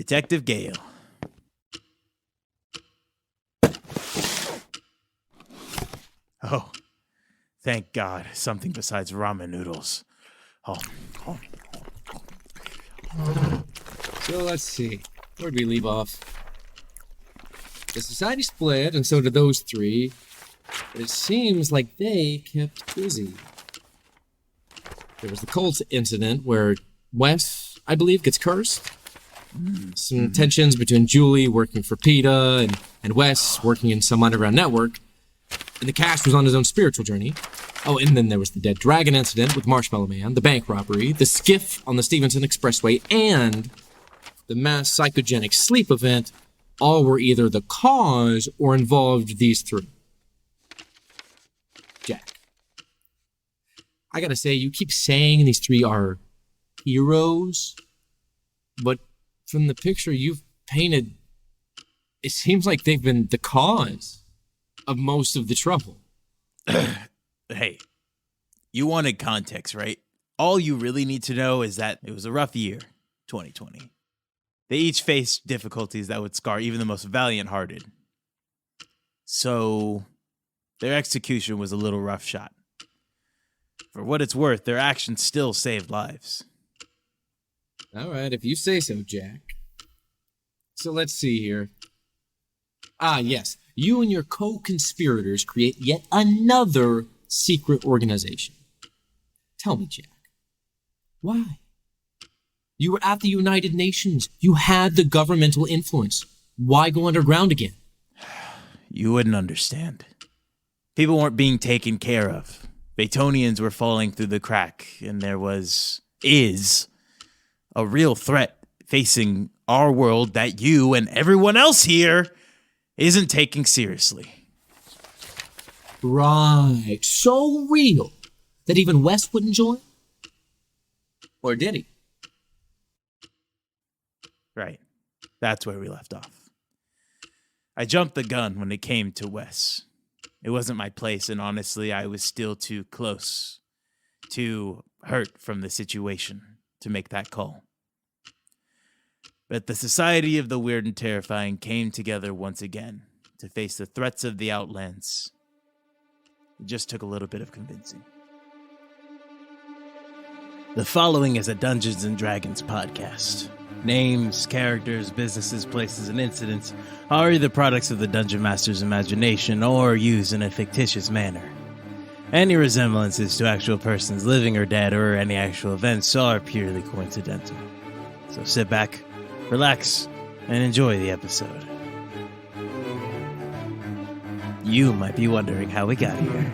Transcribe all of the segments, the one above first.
Detective Gale. Oh, thank God. Something besides ramen noodles. Oh. So let's see. Where'd we leave off? The society split, and so did those three. But it seems like they kept busy. There was the cult incident where Wes, I believe, gets cursed. Some tensions between Julie working for PETA and Wes working in some underground network. And the cast was on his own spiritual journey. Oh, and then there was the Dead Dragon incident with Marshmallow Man, the bank robbery, the skiff on the Stevenson Expressway, and the mass psychogenic sleep event. All were either the cause or involved these three. Jack, I gotta say, you keep saying these three are heroes, but from the picture you've painted, it seems like they've been the cause of most of the trouble. Hey, you wanted context, right? All you really need to know is that it was a rough year, 2020. They each faced difficulties that would scar even the most valiant-hearted. So, their execution was a little rough shot. For what it's worth, their actions still saved lives. All right, if you say so, Jack. So let's see here. Ah, yes. You and your co-conspirators create yet another secret organization. Tell me, Jack. Why? You were at the United Nations. You had the governmental influence. Why go underground again? You wouldn't understand. People weren't being taken care of. Baytonians were falling through the crack, and there is a real threat facing our world that you and everyone else here isn't taking seriously. Right. So real that even Wes wouldn't join? Or did he? Right. That's where we left off. I jumped the gun when it came to Wes. It wasn't my place, and honestly, I was still too close, too hurt from the situation to make that call. But the Society of the Weird and Terrifying came together once again to face the threats of the Outlands. It just took a little bit of convincing. The following is a Dungeons & Dragons podcast. Names, characters, businesses, places, and incidents are either products of the Dungeon Master's imagination or used in a fictitious manner. Any resemblances to actual persons living or dead or any actual events are purely coincidental. So sit back, relax, and enjoy the episode. You might be wondering how we got here.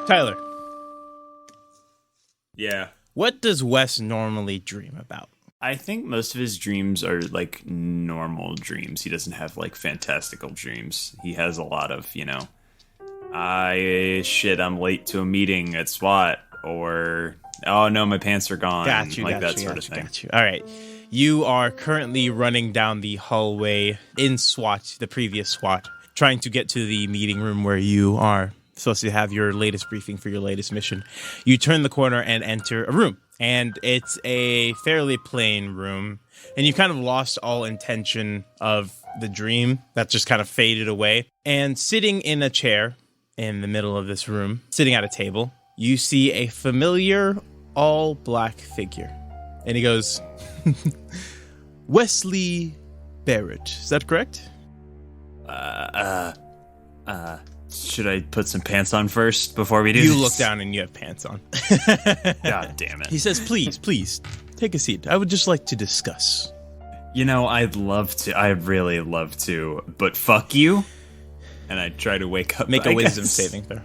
Tyler. Yeah. What does Wes normally dream about? I think most of his dreams are like normal dreams. He doesn't have like fantastical dreams. He has a lot of, I'm late to a meeting at SWAT, or oh no, my pants are gone. That sort of thing. Got you. All right. You are currently running down the hallway in SWAT, the previous SWAT, trying to get to the meeting room where you are supposed to have your latest briefing for your latest mission. You turn the corner and enter a room. And it's a fairly plain room. And you kind of lost all intention of the dream that just kind of faded away. And sitting in a chair in the middle of this room, sitting at a table, you see a familiar all-black figure. And he goes, Wesley Barrett. Is that correct? Should I put some pants on first before we do You this? look down and you have pants on. God damn it. He says, please, take a seat. I would just like to discuss. You know, I'd love to. I'd really love to, but fuck you. And I try to wake up. Make a I wisdom guess. saving throw.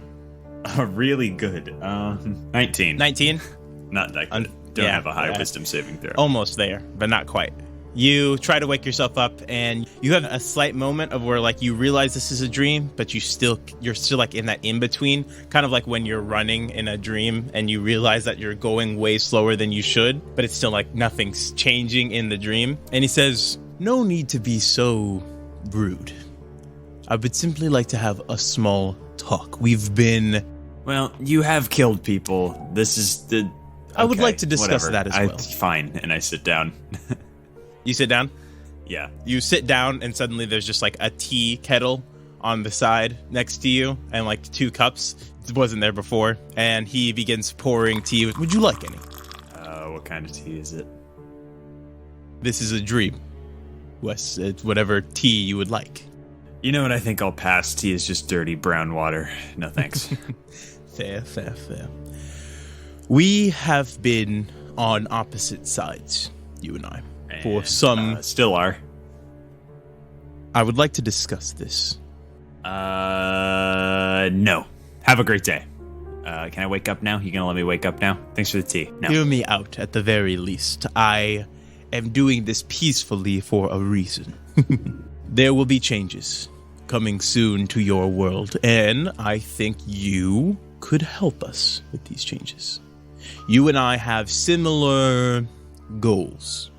Really good. 19. 19? Not that good. Don't yeah, have a high yeah. wisdom saving throw. Almost there, but not quite. You try to wake yourself up, and you have a slight moment of where, like, you realize this is a dream, but you're still like in that in between, kind of like when you're running in a dream and you realize that you're going way slower than you should, but it's still like nothing's changing in the dream. And he says, "No need to be so rude. I would simply like to have a small talk. We've been." Well, you have killed people. This is the. I would okay, like to discuss whatever. that as well. Fine, and I sit down. You sit down? Yeah. You sit down, and suddenly there's just like a tea kettle on the side next to you, and like 2 cups. It wasn't there before. And he begins pouring tea. Would you like any? What kind of tea is it? This is a dream, Wes. It's whatever tea you would like. You know what? I think I'll pass. Tea is just dirty brown water. No thanks. Fair. We have been on opposite sides, you and I, for some. Still are. I would like to discuss this. No. Have a great day. Can I wake up now? You gonna let me wake up now? Thanks for the tea. No. Hear me out at the very least. I am doing this peacefully for a reason. There will be changes coming soon to your world, and I think you could help us with these changes. You and I have similar goals.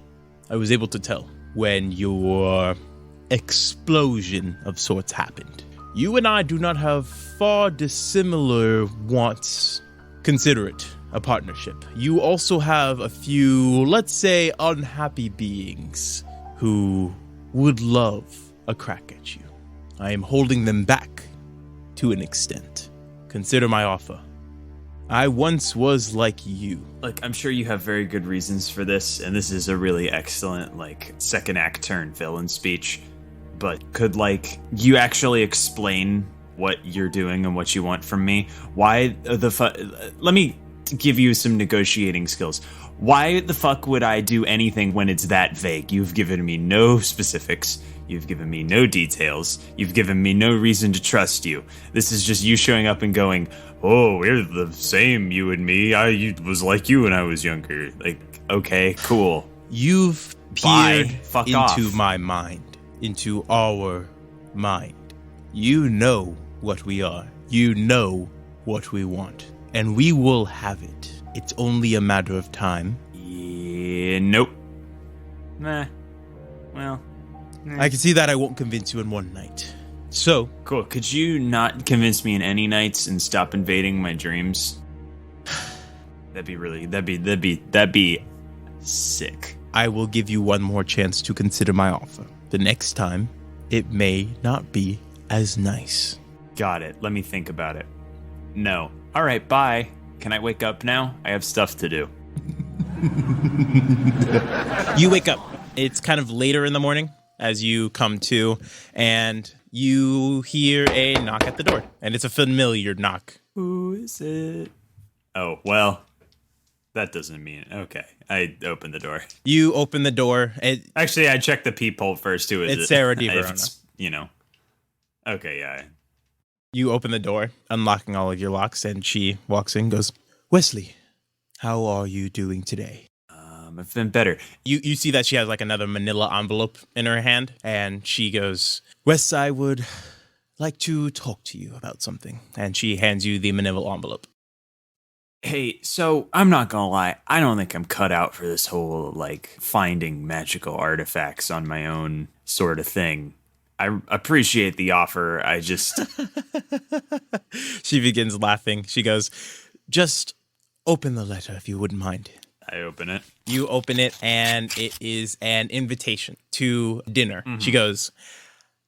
I was able to tell when your explosion of sorts happened. You and I do not have far dissimilar wants. Consider it a partnership. You also have a few, let's say, unhappy beings who would love a crack at you. I am holding them back to an extent. Consider my offer. I once was like you. Look, I'm sure you have very good reasons for this, and this is a really excellent, like, second act turn villain speech. But could, like, you actually explain what you're doing and what you want from me? Why the let me give you some negotiating skills. Why the fuck would I do anything when it's that vague? You've given me no specifics. You've given me no details. You've given me no reason to trust you. This is just you showing up and going, "Oh, we're the same, you and me. I was like you when I was younger." Like, okay, cool. You've Bye. peered Fuck into off. my mind, into our mind. You know what we are. You know what we want. And we will have it. It's only a matter of time. Yeah, nope. Nah. Well, I can see that I won't convince you in one night. So, cool. Could you not convince me in any nights and stop invading my dreams? That'd be sick. I will give you one more chance to consider my offer. The next time, it may not be as nice. Got it. Let me think about it. No. All right, bye. Can I wake up now? I have stuff to do. You wake up. It's kind of later in the morning as you come to, and you hear a knock at the door. And it's a familiar knock. Who is it? Oh, well, that doesn't mean... Okay, I opened the door. You open the door. Actually, I checked the peephole first, too. It's Sarah If DiVerona. it's, you know. Okay, yeah. You open the door, unlocking all of your locks, and she walks in and goes, Wesley, how are you doing today? I've been better. You see that she has like another manila envelope in her hand, and she goes, Wes, I would like to talk to you about something. And she hands you the manila envelope. Hey, so I'm not gonna lie, I don't think I'm cut out for this whole, like, finding magical artifacts on my own sort of thing. I appreciate the offer. I just... She begins laughing. She goes, just open the letter if you wouldn't mind. I open it. You open it, and it is an invitation to dinner. Mm-hmm. She goes,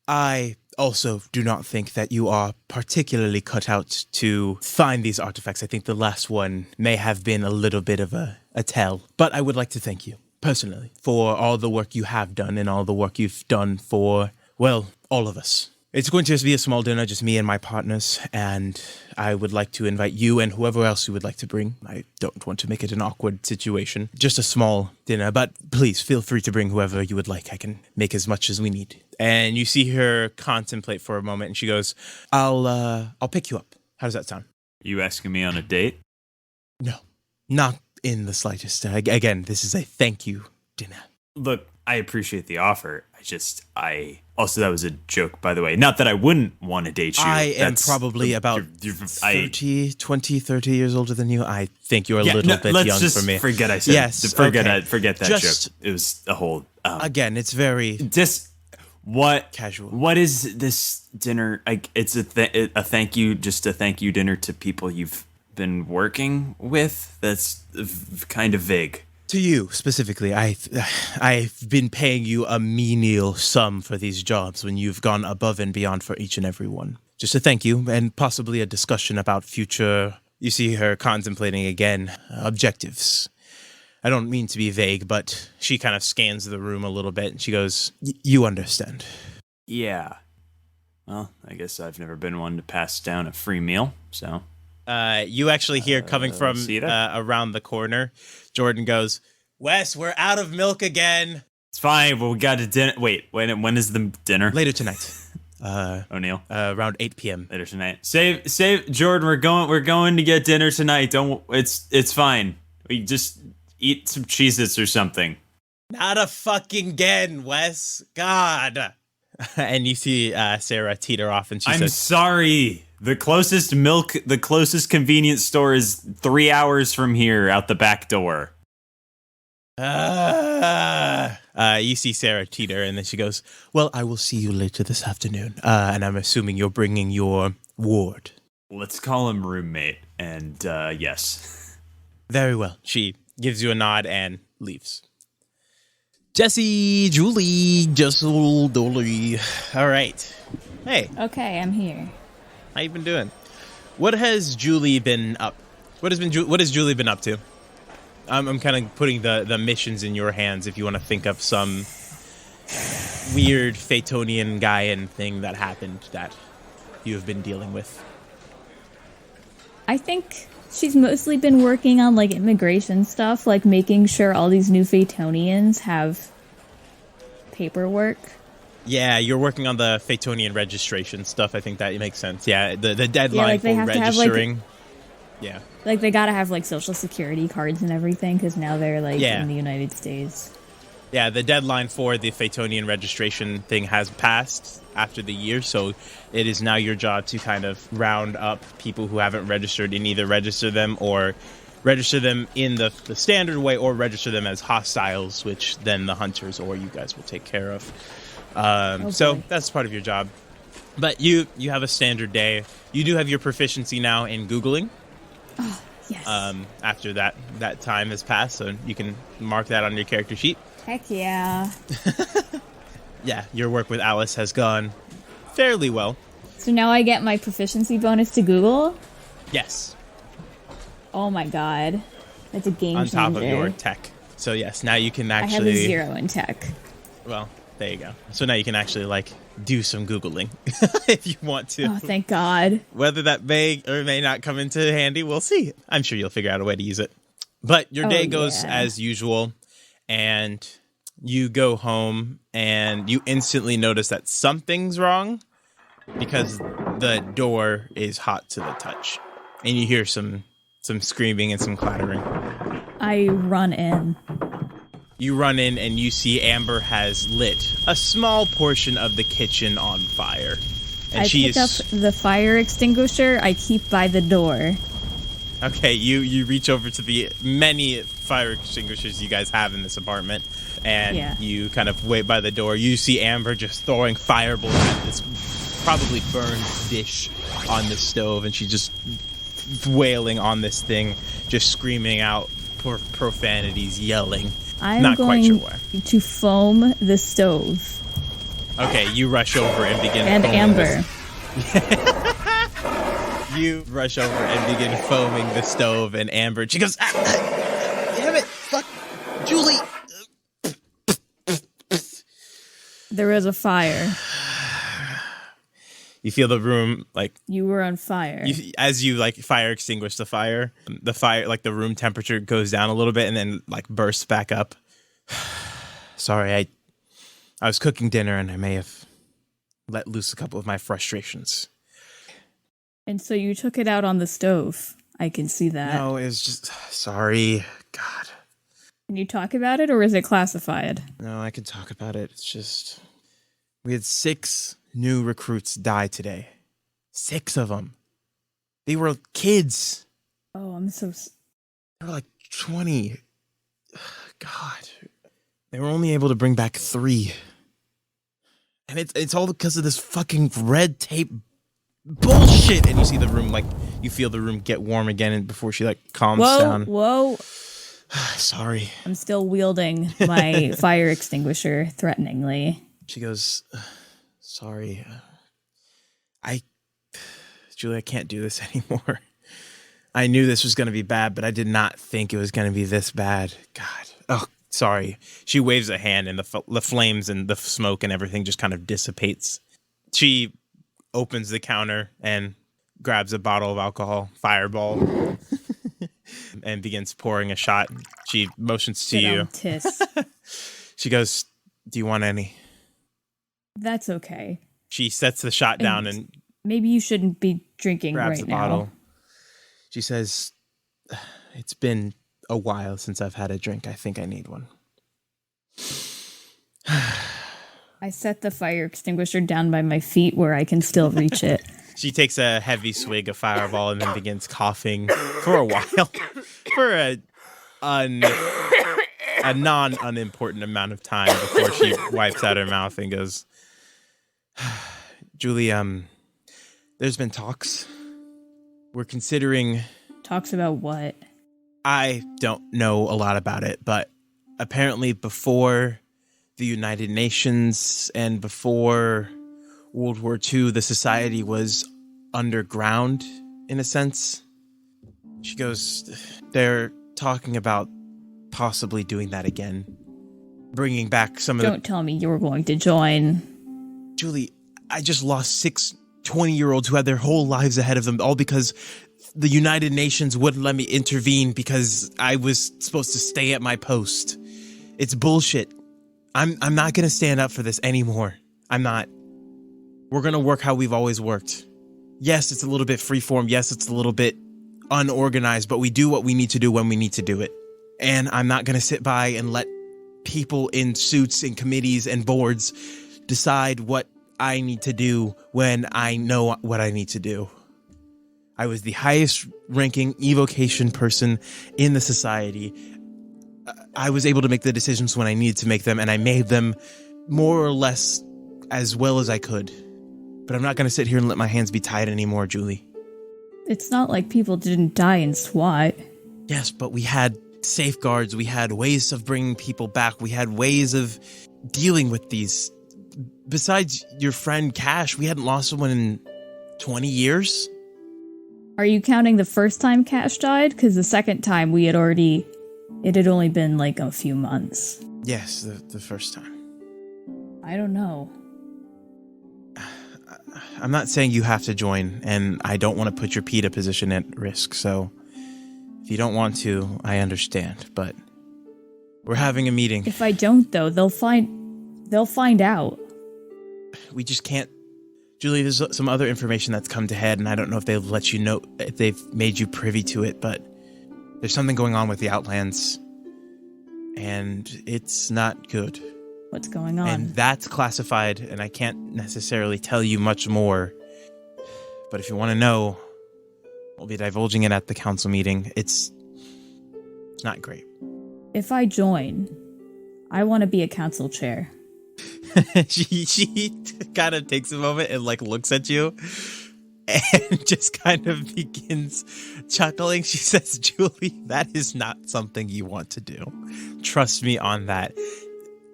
I also do not think that you are particularly cut out to find these artifacts. I think the last one may have been a little bit of a tell. But I would like to thank you, personally, for all the work you have done and all the work you've done for, well, all of us. It's going to just be a small dinner, just me and my partners, and I would like to invite you and whoever else you would like to bring. I don't want to make it an awkward situation. Just a small dinner, but please feel free to bring whoever you would like. I can make as much as we need. And you see her contemplate for a moment, and she goes, I'll pick you up. How does that sound? You asking me on a date? No, not in the slightest. Again, this is a thank you dinner. Look, I appreciate the offer. Also, that was a joke, by the way. Not that I wouldn't want to date you. I am probably about 30 years older than you. I think you're a little bit young for me. Forget I said. Yes, forget that just, joke. It was a whole... again, it's very... What casual. What is this dinner? It's a thank you, just a thank you dinner to people you've been working with? That's kind of vague. To you, specifically, I've been paying you a menial sum for these jobs when you've gone above and beyond for each and every one. Just a thank you, and possibly a discussion about future... You see her contemplating again, objectives. I don't mean to be vague, but she kind of scans the room a little bit, and she goes, you understand. Yeah. Well, I guess I've never been one to pass down a free meal, so... You actually hear coming from around the corner, Jordan goes, Wes, we're out of milk again. It's fine, but we got a dinner. Wait, when is the dinner? Later tonight. O'Neill? Around 8 p.m. Later tonight. Save, Jordan, we're going to get dinner tonight. It's fine. We just eat some Cheez-Its or something. Not a fucking again, Wes. God. And you see Sarah teeter off, and she says, I'm sorry. The closest convenience store is 3 hours from here out the back door. You see Sarah teeter, and then she goes, well, I will see you later this afternoon. And I'm assuming you're bringing your ward. Let's call him roommate, and yes. Very well. She gives you a nod and leaves. Jesse, Julie, Dolly. All right. Hey. Okay, I'm here. How you been doing? What has Julie been up? What has Julie been up to? I'm kind of putting the missions in your hands if you want to think of some weird Phaetonian Gaian thing that happened that you have been dealing with. I think she's mostly been working on like immigration stuff, like making sure all these new Phaetonians have paperwork. Yeah, you're working on the Phaetonian registration stuff. I think that makes sense. Yeah, the deadline for registering. Like they gotta have like social security cards and everything because now they're like in the United States. Yeah, the deadline for the Phaetonian registration thing has passed after the year, so it is now your job to kind of round up people who haven't registered and either register them or register them in the standard way or register them as hostiles, which then the hunters or you guys will take care of. So that's part of your job. But you have a standard day. You do have your proficiency now in Googling. Oh, yes. After that time has passed, so you can mark that on your character sheet. Heck yeah. Yeah, your work with Alice has gone fairly well. So now I get my proficiency bonus to Google? Yes. Oh my god. That's a game changer. On top of your tech. So yes, now you can actually... I have a 0 in tech. Well, there you go. So now you can actually, like, do some Googling if you want to. Oh, thank God. Whether that may or may not come into handy, we'll see. I'm sure you'll figure out a way to use it. But your day goes as usual, and you go home, and you instantly notice that something's wrong because the door is hot to the touch. And you hear some screaming and some clattering. I run in. You run in and you see Amber has lit a small portion of the kitchen on fire. And I pick up the fire extinguisher I keep by the door. Okay, you reach over to the many fire extinguishers you guys have in this apartment, and you kind of wait by the door. You see Amber just throwing fireballs at this probably burned dish on the stove, and she's just wailing on this thing, just screaming out profanities, yelling. I'm not going quite sure why. to foam the stove. Okay, you rush over and begin And foaming Amber. You rush over and begin foaming the stove, and Amber, she goes, damn it, fuck, Julie. There was a fire. You feel the room, like, You were on fire. as you, like, fire extinguish the fire, like, the room temperature goes down a little bit and then, like, bursts back up. Sorry, I was cooking dinner and I may have let loose a couple of my frustrations. And so you took it out on the stove. I can see that. No, it was just, sorry, God. Can you talk about it, or is it classified? No, I can talk about it. It's just, we had 6 new recruits die today. 6 of them. They were kids. Oh, I'm so... They were like 20. God. They were only able to bring back 3. And it's all because of this fucking red tape bullshit. And you see the room, like, you feel the room get warm again, and before she, like, calms down. Whoa. Sorry. I'm still wielding my fire extinguisher threateningly. She goes, sorry. Julie, I can't do this anymore. I knew this was going to be bad, but I did not think it was going to be this bad. God. Oh, sorry. She waves a hand, and the flames and the smoke and everything just kind of dissipates. She opens the counter and grabs a bottle of alcohol, Fireball, and begins pouring a shot. She motions to you. Tis. She goes, do you want any? That's okay. She sets the shot down and maybe you shouldn't be drinking grabs right the now. bottle. She says, it's been a while since I've had a drink. I think I need one. I set the fire extinguisher down by my feet where I can still reach it. She takes a heavy swig of Fireball and then begins coughing for a while. For a non-unimportant amount of time before she wipes out her mouth and goes, Julie, there's been talks. We're considering... Talks about what? I don't know a lot about it, but apparently before the United Nations and before World War II, the society was underground, in a sense. She goes, they're talking about possibly doing that again. Bringing back some of Don't tell me you were going to join. Julie, I just lost 6 20-year-olds who had their whole lives ahead of them, all because the United Nations wouldn't let me intervene because I was supposed to stay at my post. It's bullshit. I'm not going to stand up for this anymore. I'm not. We're going to work how we've always worked. Yes, it's a little bit freeform. Yes, it's a little bit unorganized, but we do what we need to do when we need to do it. And I'm not going to sit by and let people in suits and committees and boards decide what I need to do when I know what I need to do. I was the highest ranking evocation person in the society. I was able to make the decisions when I needed to make them, and I made them more or less as well as I could. But I'm not going to sit here and let my hands be tied anymore, Julie. It's not like people didn't die in SWAT. Yes, but we had safeguards. We had ways of bringing people back. We had ways of dealing with these. Besides your friend Cash, we hadn't lost someone in 20 years. Are you counting the first time Cash died? Because the second time it had only been like a few months. Yes, the first time. I don't know. I'm not saying you have to join, and I don't want to put your PETA position at risk, so if you don't want to, I understand, but we're having a meeting. If I don't, though, they'll find out. We just can't. Julie, there's some other information that's come to head, and I don't know if they've let you know, if they've made you privy to it, but there's something going on with the Outlands, and it's not good. What's going on? And that's classified, and I can't necessarily tell you much more. But if you want to know, We'll be divulging it at the council meeting. It's not great. If I join, I want to be a council chair. she kind of takes a moment and like looks at you and just kind of begins chuckling. She says, Julie, that is not something you want to do. Trust me on that.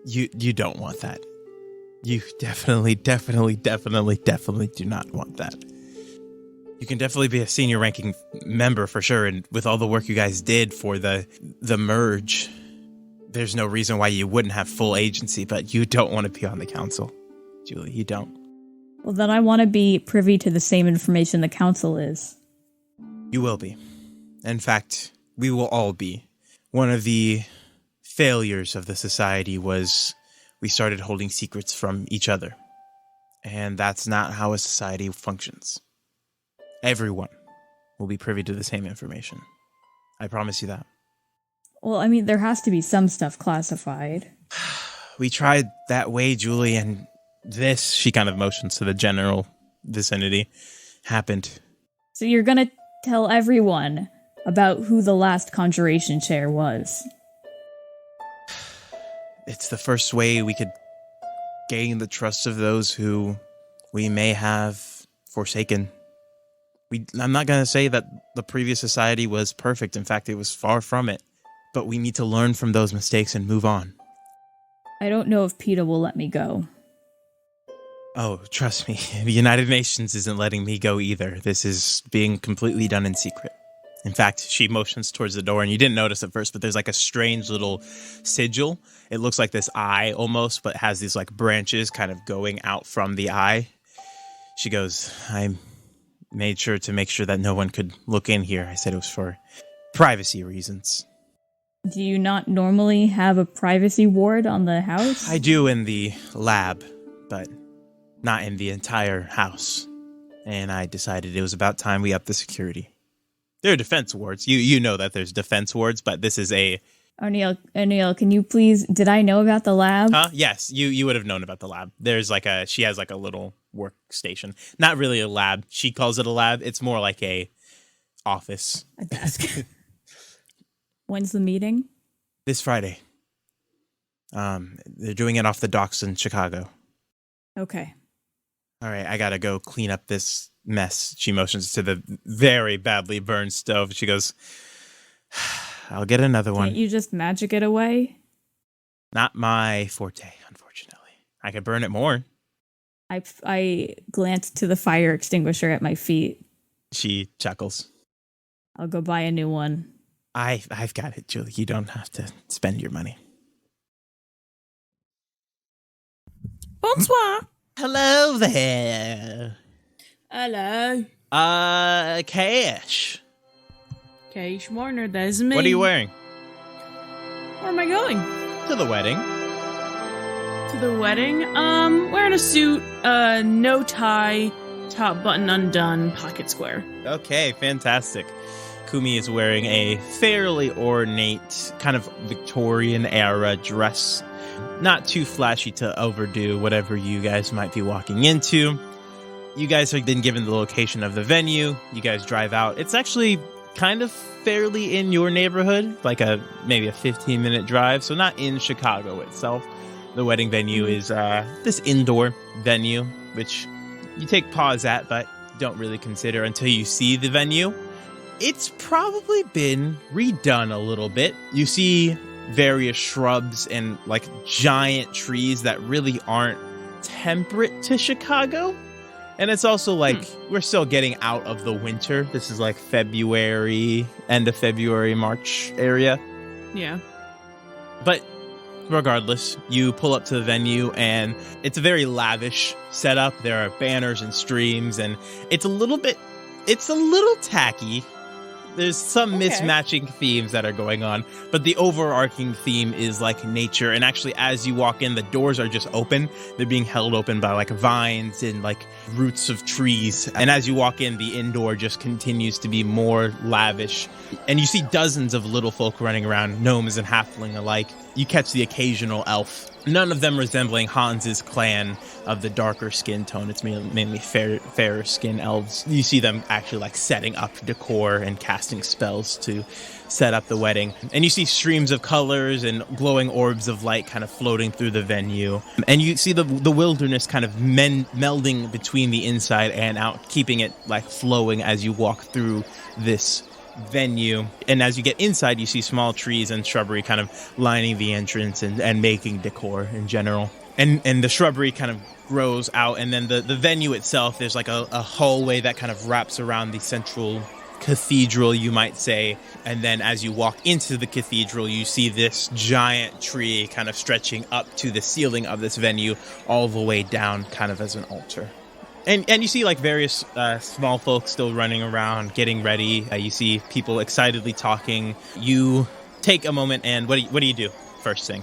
You don't want that. You definitely do not want that. You can definitely be a senior ranking member for sure. And with all the work you guys did for the merge, there's no reason why you wouldn't have full agency, but you don't want to be on the council. Julie, you don't. Well, then I want to be privy to the same information the council is. You will be. In fact, we will all be. One of the failures of the society was we started holding secrets from each other. And that's not how a society functions. Everyone will be privy to the same information. I promise you that. Well, I mean, there has to be some stuff classified. We tried that way, Julie, and this, she kind of motions to the general vicinity, happened. So you're gonna tell everyone about who the last conjuration chair was. It's the first way we could gain the trust of those who we may have forsaken. I'm not going to say that the previous society was perfect. In fact, it was far from it. But we need to learn from those mistakes and move on. I don't know if PETA will let me go. Oh, trust me, the United Nations isn't letting me go either. This is being completely done in secret. In fact, she motions towards the door, and you didn't notice at first, but there's like a strange little sigil. It looks like this eye almost, but has these like branches kind of going out from the eye. She goes, I made sure to make sure that no one could look in here. I said it was for privacy reasons. Do you not normally have a privacy ward on the house? I do in the lab, but not in the entire house. And I decided it was about time we upped the security. There are defense wards. You know that there's defense wards, but this is a... O'Neill, can you please... Did I know about the lab? Huh? Yes, you would have known about the lab. There's like she has like a little workstation. Not really a lab. She calls it a lab. It's more like a office. A desk. When's the meeting? This Friday. They're doing it off the docks in Chicago. Okay. All right, I gotta go clean up this mess. She motions to the very badly burned stove. She goes, I'll get another one. Can't you just magic it away? Not my forte, unfortunately. I could burn it more. I glanced to the fire extinguisher at my feet. She chuckles. I'll go buy a new one. I've got it, Julie. You don't have to spend your money. Bonsoir. Hello there. Hello. Cash. Cash Warner, that's me. What are you wearing? Where am I going? To the wedding. To the wedding? Wearing a suit, no tie, top button undone, pocket square. Okay, fantastic. Kumi is wearing a fairly ornate, kind of Victorian-era dress. Not too flashy to overdo whatever you guys might be walking into. You guys have been given the location of the venue. You guys drive out. It's actually kind of fairly in your neighborhood, like maybe a 15-minute drive, so not in Chicago itself. The wedding venue is this indoor venue, which you take pause at, but don't really consider until you see the venue. It's probably been redone a little bit. You see various shrubs and like giant trees that really aren't temperate to Chicago. And it's also like we're still getting out of the winter. This is like February, end of February, March area. Yeah. But regardless, you pull up to the venue and it's a very lavish setup. There are banners and streams and it's a little tacky. There's some mismatching themes that are going on, but the overarching theme is like nature. And actually, as you walk in, the doors are just open. They're being held open by like vines and like roots of trees. And as you walk in, the indoor just continues to be more lavish. And you see dozens of little folk running around, gnomes and halfling alike. you catch the occasional elf, none of them resembling Hans's clan of the darker skin tone. It's mainly fairer skin elves. You see them actually like setting up decor and casting spells to set up the wedding. And you see streams of colors and glowing orbs of light kind of floating through the venue. And you see the wilderness kind of melding between the inside and out, keeping it like flowing as you walk through this venue. And as you get inside, you see small trees and shrubbery kind of lining the entrance and making decor in general. And the shrubbery kind of grows out, and then the venue itself, there's like a hallway that kind of wraps around the central cathedral, you might say. And then as you walk into the cathedral, you see this giant tree kind of stretching up to the ceiling of this venue all the way down kind of as an altar. And you see like various small folk still running around, getting ready. You see people excitedly talking. You take a moment, and what do you do first thing?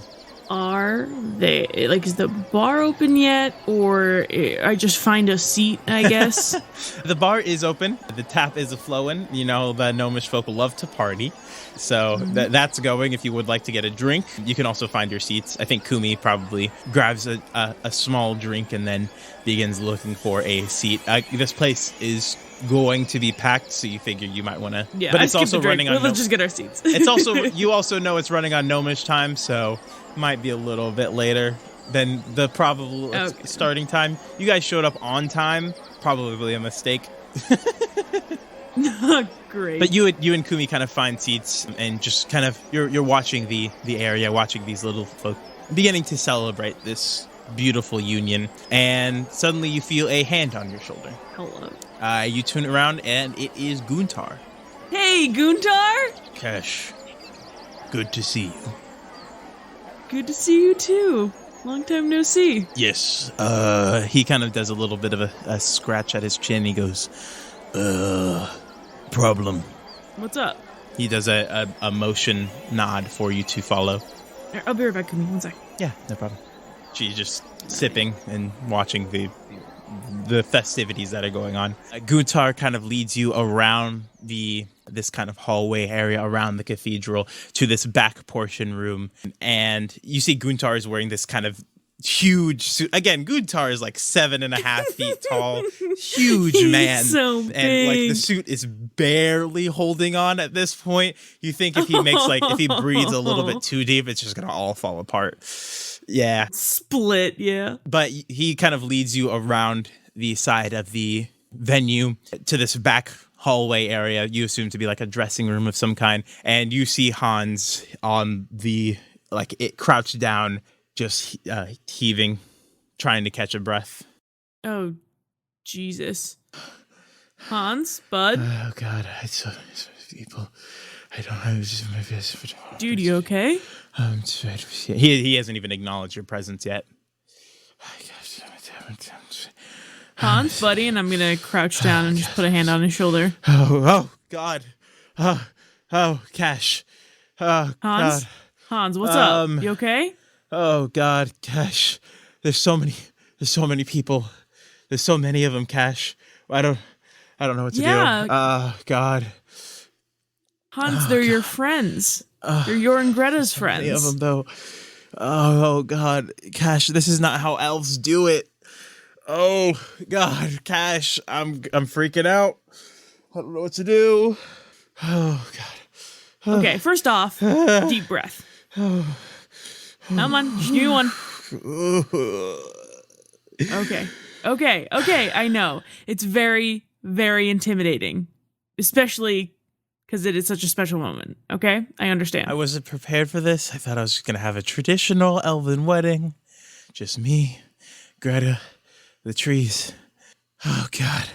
Are they, like, is the bar open yet? Or I just find a seat, I guess? The bar is open. The tap is a-flowing. You know, the gnomish folk love to party. So that's going. If you would like to get a drink, you can also find your seats. I think Kumi probably grabs a small drink and then begins looking for a seat. This place is going to be packed, so you figure you might want to. Yeah, but it's also running on. Let's just get our seats. It's also, you also know it's running on gnomish time, so might be a little bit later than the probable starting time. You guys showed up on time. Probably a mistake. Great. But you and Kumi kind of find seats and just kind of you're watching the area, watching these little folk beginning to celebrate this beautiful union, and suddenly you feel a hand on your shoulder. Hello. You turn around and it is Guntar. Hey, Guntar! Kesh, good to see you. Good to see you too. Long time no see. Yes. He kind of does a little bit of a scratch at his chin. He goes, problem. What's up? He does a motion nod for you to follow. I'll be right back, Kumi. 1 sec. Yeah, no problem. She's just sipping and watching the festivities that are going on. Guntar kind of leads you around this kind of hallway area around the cathedral to this back portion room. And you see Guntar is wearing this kind of huge suit. Again, Guntar is like 7.5 feet tall. Huge man. So big. And like the suit is barely holding on at this point. You think if he breathes a little bit too deep, it's just gonna all fall apart. Yeah. Split, yeah. But he kind of leads you around the side of the venue to this back hallway area. You assume to be like a dressing room of some kind. And you see Hans on crouched down, just heaving, trying to catch a breath. Oh, Jesus. Hans, bud? Oh, God. I saw people. I don't know. Dude, you okay? He hasn't even acknowledged your presence yet. Hans, buddy, and I'm going to crouch down and just put a hand on his shoulder. Oh, God. Oh, Cash. Oh, Hans? God. Hans, what's up? You okay? Oh, God, Cash. There's so many people. There's so many of them, Cash. I don't know what to do. Oh, God. Hans, they're your friends. They're your and Greta's friends. Many of them, though. Oh, God. Cash, this is not how elves do it. Oh, God, Cash, I'm freaking out. I don't know what to do. Oh, God. Okay, first off, deep breath. Come on, just give me one. Okay, I know. It's very, very intimidating. Especially because it is such a special moment, okay? I understand. I wasn't prepared for this. I thought I was going to have a traditional elven wedding. Just me, Greta, the trees. Oh, God.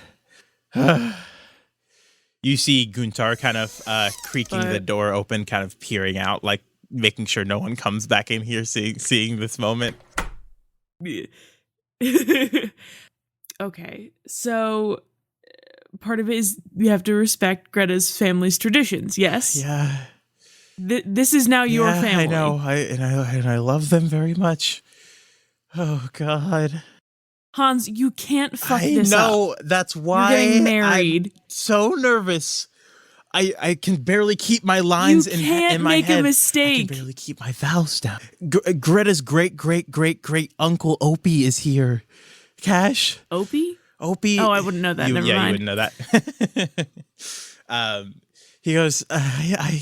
You see Guntar kind of creaking the door open, kind of peering out, like making sure no one comes back in here seeing this moment. Okay, so part of it is you have to respect Greta's family's traditions, yes? Yeah. This is now your family. I know. I love them very much. Oh, God. Hans, you can't fuck this up. I know. That's why you're getting married. I'm so nervous. I can barely keep my lines You in can't my make a head. mistake. I can barely keep my vowels down. Greta's great uncle Opie is here. Cash. Opie? Opie. Oh, I wouldn't know that. Never You mind. wouldn't know that. He goes, I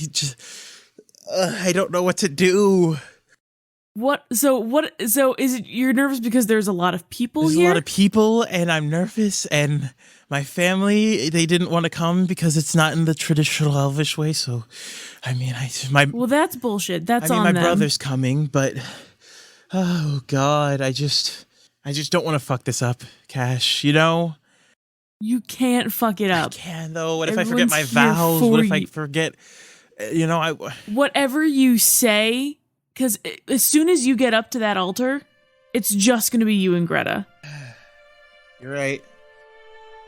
don't know what to do. What? So is it you're nervous because there's a lot of people There's here? a lot of people, and I'm nervous, and my family, they didn't want to come because it's not in the traditional Elvish way. So, I mean, Well, that's bullshit. That's on my them. brother's coming, but oh God, I just don't want to fuck this up, Cash. You know, You can't fuck it I up. can though. What if I forget Everyone's my here vows? for What if I you. forget? You know, Whatever you say, because as soon as you get up to that altar, it's just going to be you and Greta. You're right.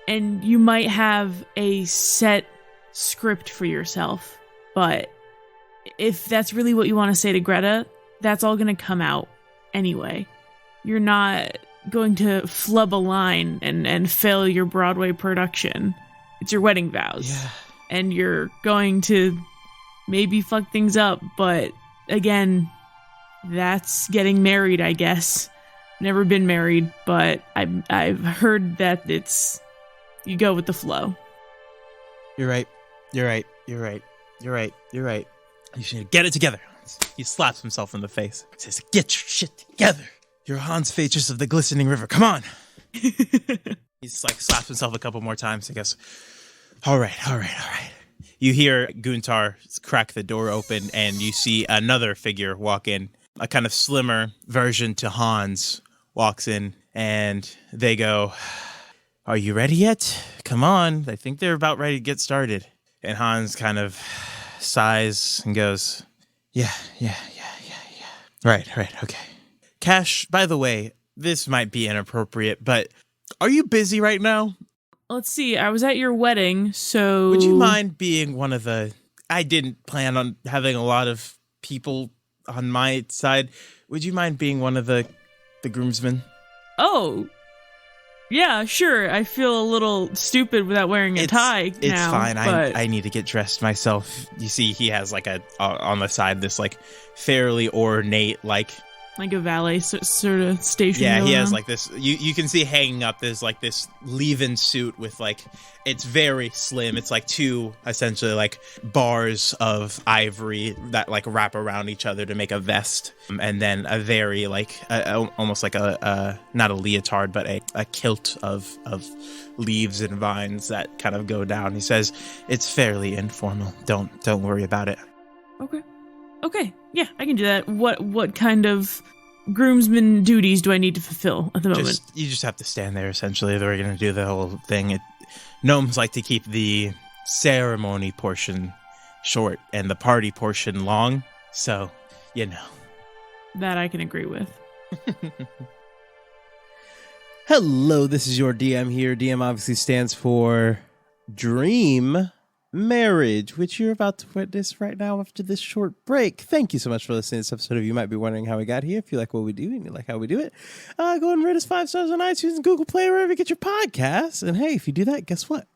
And you might have a set script for yourself, but if that's really what you want to say to Greta, that's all going to come out anyway. You're not going to flub a line and fail your Broadway production. It's your wedding vows. Yeah. And you're going to maybe fuck things up, but again, that's getting married, I guess. Never been married, but I've heard that it's you go with the flow. You're right. You should need to get it together. He slaps himself in the face. He says, get your shit together. You're Hans Phaedrus of the glistening river. Come on. He's like slaps himself a couple more times. He goes, all right. You hear Guntar crack the door open, and you see another figure walk in. A kind of slimmer version to Hans walks in, and they go, are you ready yet? Come on. I think they're about ready to get started. And Hans kind of sighs and goes, yeah. Right, okay. Cash, by the way, this might be inappropriate, but are you busy right now? Let's see, I was at your wedding, so... Would you mind being one of the... I didn't plan on having a lot of people on my side. Would you mind being one of the groomsmen? Oh, yeah, sure. I feel a little stupid without wearing a tie now. It's fine. But... I need to get dressed myself. You see, he has like on the side this like fairly ornate like a valet sort of station. Yeah, he has on. like this. You can see hanging up. There's like this leave-in suit with like it's very slim. It's like two essentially like bars of ivory that like wrap around each other to make a vest, and then a very like almost like a not a leotard but a kilt of leaves and vines that kind of go down. He says it's fairly informal. Don't worry about it. Okay, yeah, I can do that. What kind of groomsman duties do I need to fulfill at the moment? You just have to stand there, essentially. They're going to do the whole thing. Gnomes like to keep the ceremony portion short and the party portion long, so, you know. That I can agree with. Hello, this is your DM here. DM obviously stands for Dream Marriage, which you're about to witness right now after this short break. Thank you so much for listening to this episode of You Might Be Wondering How We Got Here. If you like what we do and you like how we do it, go ahead and rate us 5 stars on iTunes and Google Play, wherever you get your podcasts. And hey, if you do that, guess what?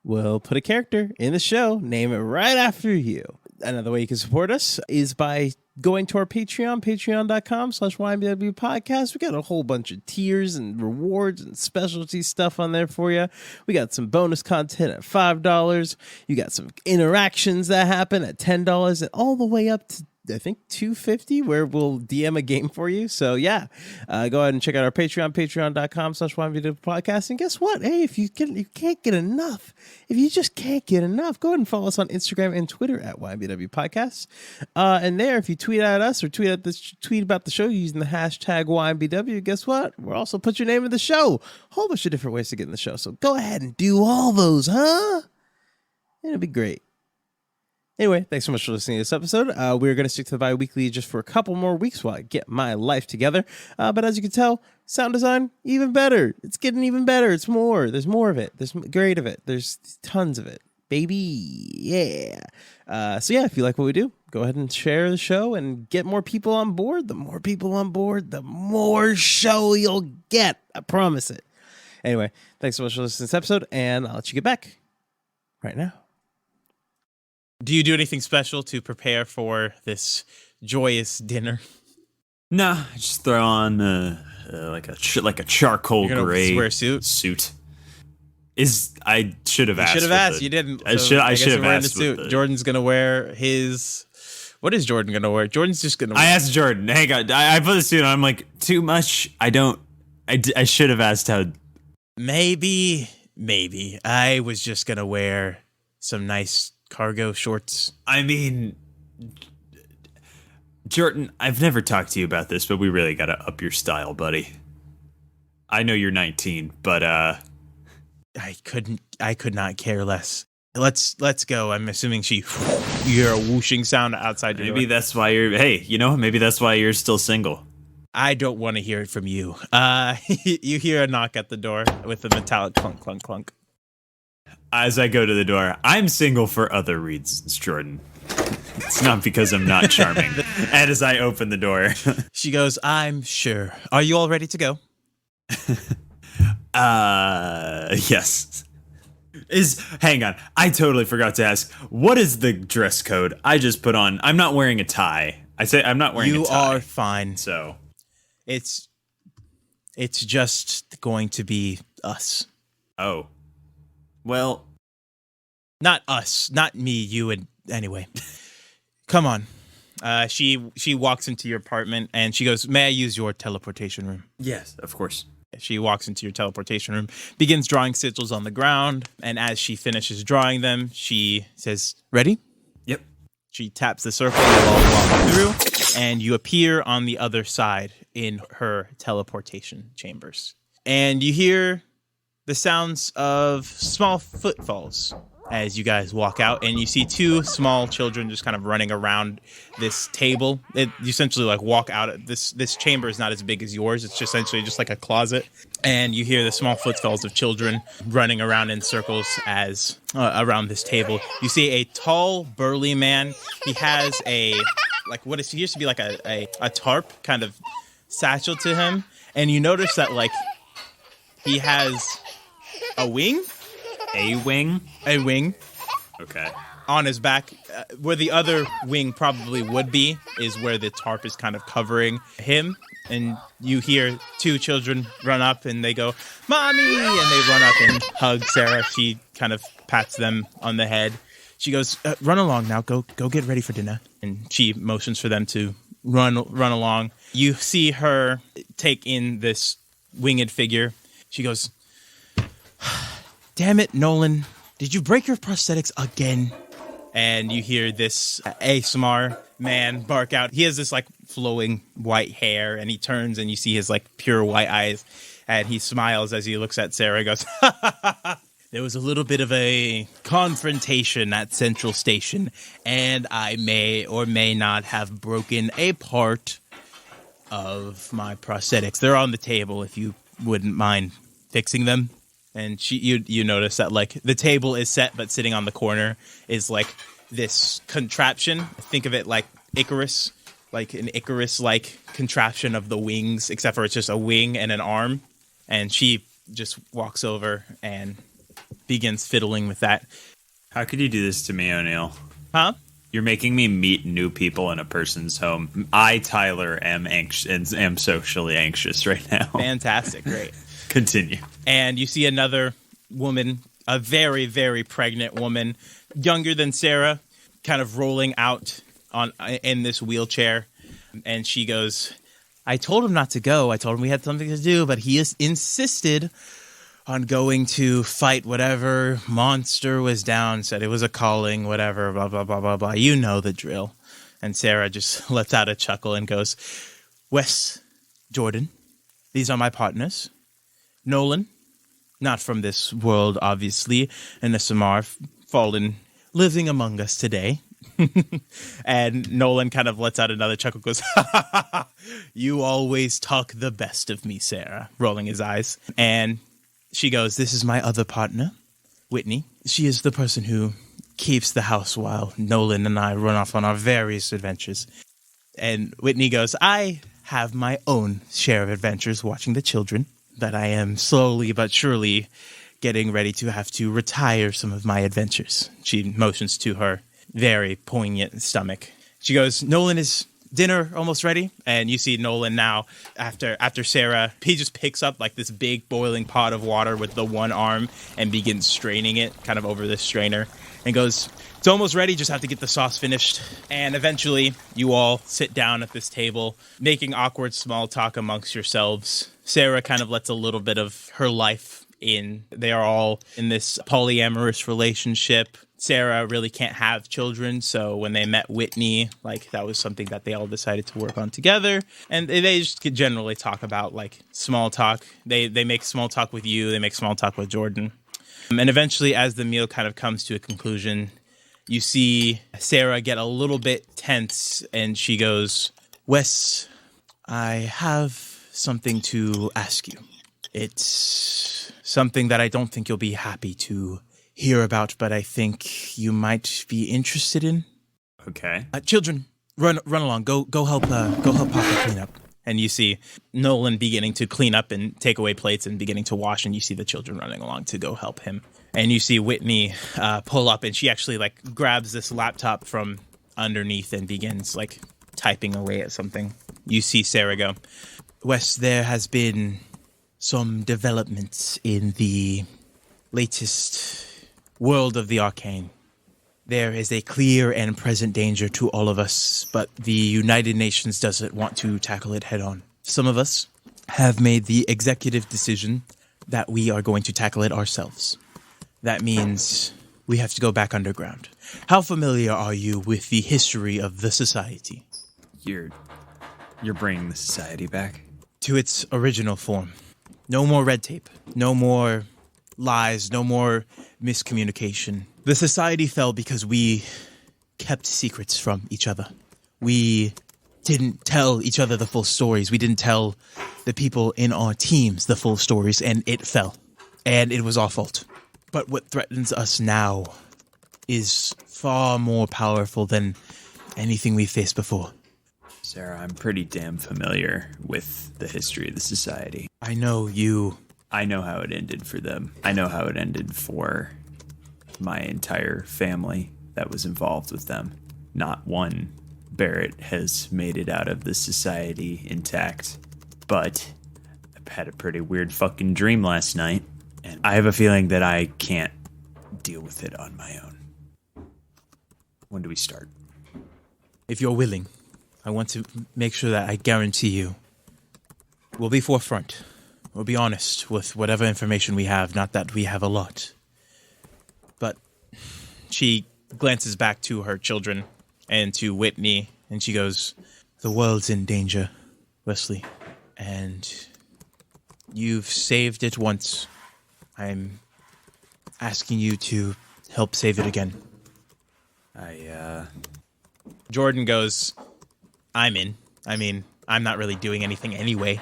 We'll put a character in the show, name it right after you. Another way you can support us is by going to our Patreon, patreon.com/YMBW podcast. We got a whole bunch of tiers and rewards and specialty stuff on there for you. We got some bonus content at $5. You got some interactions that happen at $10 and all the way up to I think $250 where we'll DM a game for you. So yeah, go ahead and check out our Patreon, patreon.com/YMBW podcast. And guess what? Hey, if you can't get enough, if you just can't get enough, go ahead and follow us on Instagram and Twitter at YMBW Podcasts. And there, if you tweet at us or tweet about the show using the hashtag YMBW, guess what? We'll also put your name in the show. A whole bunch of different ways to get in the show. So go ahead and do all those, huh? It'll be great. Anyway, thanks so much for listening to this episode. We're going to stick to the bi-weekly just for a couple more weeks while I get my life together. But as you can tell, sound design, even better. It's getting even better. It's more. There's more of it. There's great of it. There's tons of it. Baby. Yeah. So yeah, if you like what we do, go ahead and share the show and get more people on board. The more people on board, the more show you'll get. I promise it. Anyway, thanks so much for listening to this episode, and I'll let you get back right now. Do you do anything special to prepare for this joyous dinner? No, I just throw on like a charcoal You're gonna gray wear a suit? Suit. I should have You asked. should have what asked. the- You didn't. I So should guess have we're wearing asked. a suit. what the- Jordan's gonna wear his. What is Jordan gonna wear? Jordan's just gonna. I asked Jordan. Hey, God, I put the suit on. I'm like, too much. I should have asked how. Maybe. I was just gonna wear some nice cargo shorts. I mean, Jordan, I've never talked to you about this, but we really gotta up your style, buddy. I know you're 19, but I could not care less. Let's go. I'm assuming you hear a whooshing sound outside your maybe door. that's why you're. Hey, maybe that's why you're still single. I don't want to hear it from you. You hear a knock at the door with a metallic clunk, clunk, clunk. As I go to the door, I'm single for other reasons, Jordan. It's not because I'm not charming. And as I open the door, She goes, I'm sure. Are you all ready to go? yes. Hang on. I totally forgot to ask. What is the dress code? I just put on. I'm not wearing a tie. I say I'm not wearing a You tie. are fine. So, It's just going to be us. oh. Well, Not us. Not me, you, and anyway. Come on. She walks into your apartment and she goes, may I use your teleportation room? yes, of course. She walks into your teleportation room, begins drawing sigils on the ground, and as she finishes drawing them, she says, ready? Yep. She taps the circle, you all walk through, and you appear on the other side in her teleportation chambers. And you hear the sounds of small footfalls as you guys walk out, and you see two small children just kind of running around this table. You essentially like walk out. This chamber is not as big as yours. It's just essentially just like a closet, and you hear the small footfalls of children running around in circles as around this table. You see a tall, burly man. He has a what used to be like a tarp kind of satchel to him, and you notice that like he has a wing. A wing? A wing Okay. on his back. Where the other wing probably would be is where the tarp is kind of covering him. And you hear two children run up and they go, Mommy! And they run up and hug Sarah. She kind of pats them on the head. She goes, run along now. Go get ready for dinner. And she motions for them to run along. You see her take in this winged figure. She goes, damn it, Nolan. Did you break your prosthetics again? And you hear this ASMR man bark out. He has this like flowing white hair, and he turns and you see his like pure white eyes, and he smiles as he looks at Sarah. He goes, there was a little bit of a confrontation at Central Station, and I may or may not have broken a part of my prosthetics. They're on the table if you wouldn't mind fixing them. And you notice that like the table is set, but sitting on the corner is like this contraption. Think of it like Icarus, like an Icarus-like contraption of the wings, except for it's just a wing and an arm. And she just walks over and begins fiddling with that. How could you do this to me, O'Neill? Huh? You're making me meet new people in a person's home. I, Tyler, am anxious and am socially anxious right now. Fantastic. Great. Continue. And you see another woman, a very, very pregnant woman, younger than Sarah, kind of rolling out in this wheelchair. And she goes, I told him not to go. I told him we had something to do, but he insisted on going to fight whatever monster was down, said it was a calling, whatever, blah, blah, blah, blah, blah. You know the drill. And Sarah just lets out a chuckle and goes, Wes, Jordan, these are my partners. Nolan, not from this world, obviously, and Samar fallen living among us today. And Nolan kind of lets out another chuckle, goes, you always talk the best of me, Sarah, rolling his eyes. And she goes, this is my other partner, Whitney. She is the person who keeps the house while Nolan and I run off on our various adventures. And Whitney goes, I have my own share of adventures watching the children, that I am slowly but surely getting ready to have to retire some of my adventures. She motions to her very poignant stomach. She goes, Nolan, is dinner almost ready? And you see Nolan now, after Sarah, he just picks up like this big boiling pot of water with the one arm and begins straining it kind of over this strainer and goes, it's almost ready, just have to get the sauce finished. And eventually you all sit down at this table, making awkward small talk amongst yourselves. Sarah kind of lets a little bit of her life in. They are all in this polyamorous relationship. Sarah really can't have children, so when they met Whitney, like, that was something that they all decided to work on together. And they just could generally talk about, like, small talk. They make small talk with you, they make small talk with Jordan. And eventually, as the meal kind of comes to a conclusion, you see Sarah get a little bit tense, and she goes, Wes, I have something to ask you. It's something that I don't think you'll be happy to hear about, but I think you might be interested in. Okay. Children, run along. Go help Papa clean up. And you see Nolan beginning to clean up and take away plates and beginning to wash, and you see the children running along to go help him. And you see Whitney pull up, and she actually like grabs this laptop from underneath and begins like typing away at something. You see Sarah go, Wes, there has been some developments in the latest world of the arcane. There is a clear and present danger to all of us, but the United Nations doesn't want to tackle it head on. Some of us have made the executive decision that we are going to tackle it ourselves. That means we have to go back underground. How familiar are you with the history of the society? You're bringing the society back? To its original form. No more red tape. No more lies. No more miscommunication. The society fell because we kept secrets from each other. We didn't tell each other the full stories. We didn't tell the people in our teams the full stories, and it fell. And it was our fault. But what threatens us now is far more powerful than anything we've faced before. Sarah, I'm pretty damn familiar with the history of the society. I know you. I know how it ended for them. I know how it ended for my entire family that was involved with them. Not one Barrett has made it out of the society intact. But I had a pretty weird fucking dream last night, and I have a feeling that I can't deal with it on my own. When do we start? If you're willing, I want to make sure that I guarantee you we'll be forefront. We'll be honest with whatever information we have, not that we have a lot. But she glances back to her children and to Whitney, and she goes, the world's in danger, Wesley, and you've saved it once. I'm asking you to help save it again. Jordan goes, I'm in. I mean, I'm not really doing anything anyway.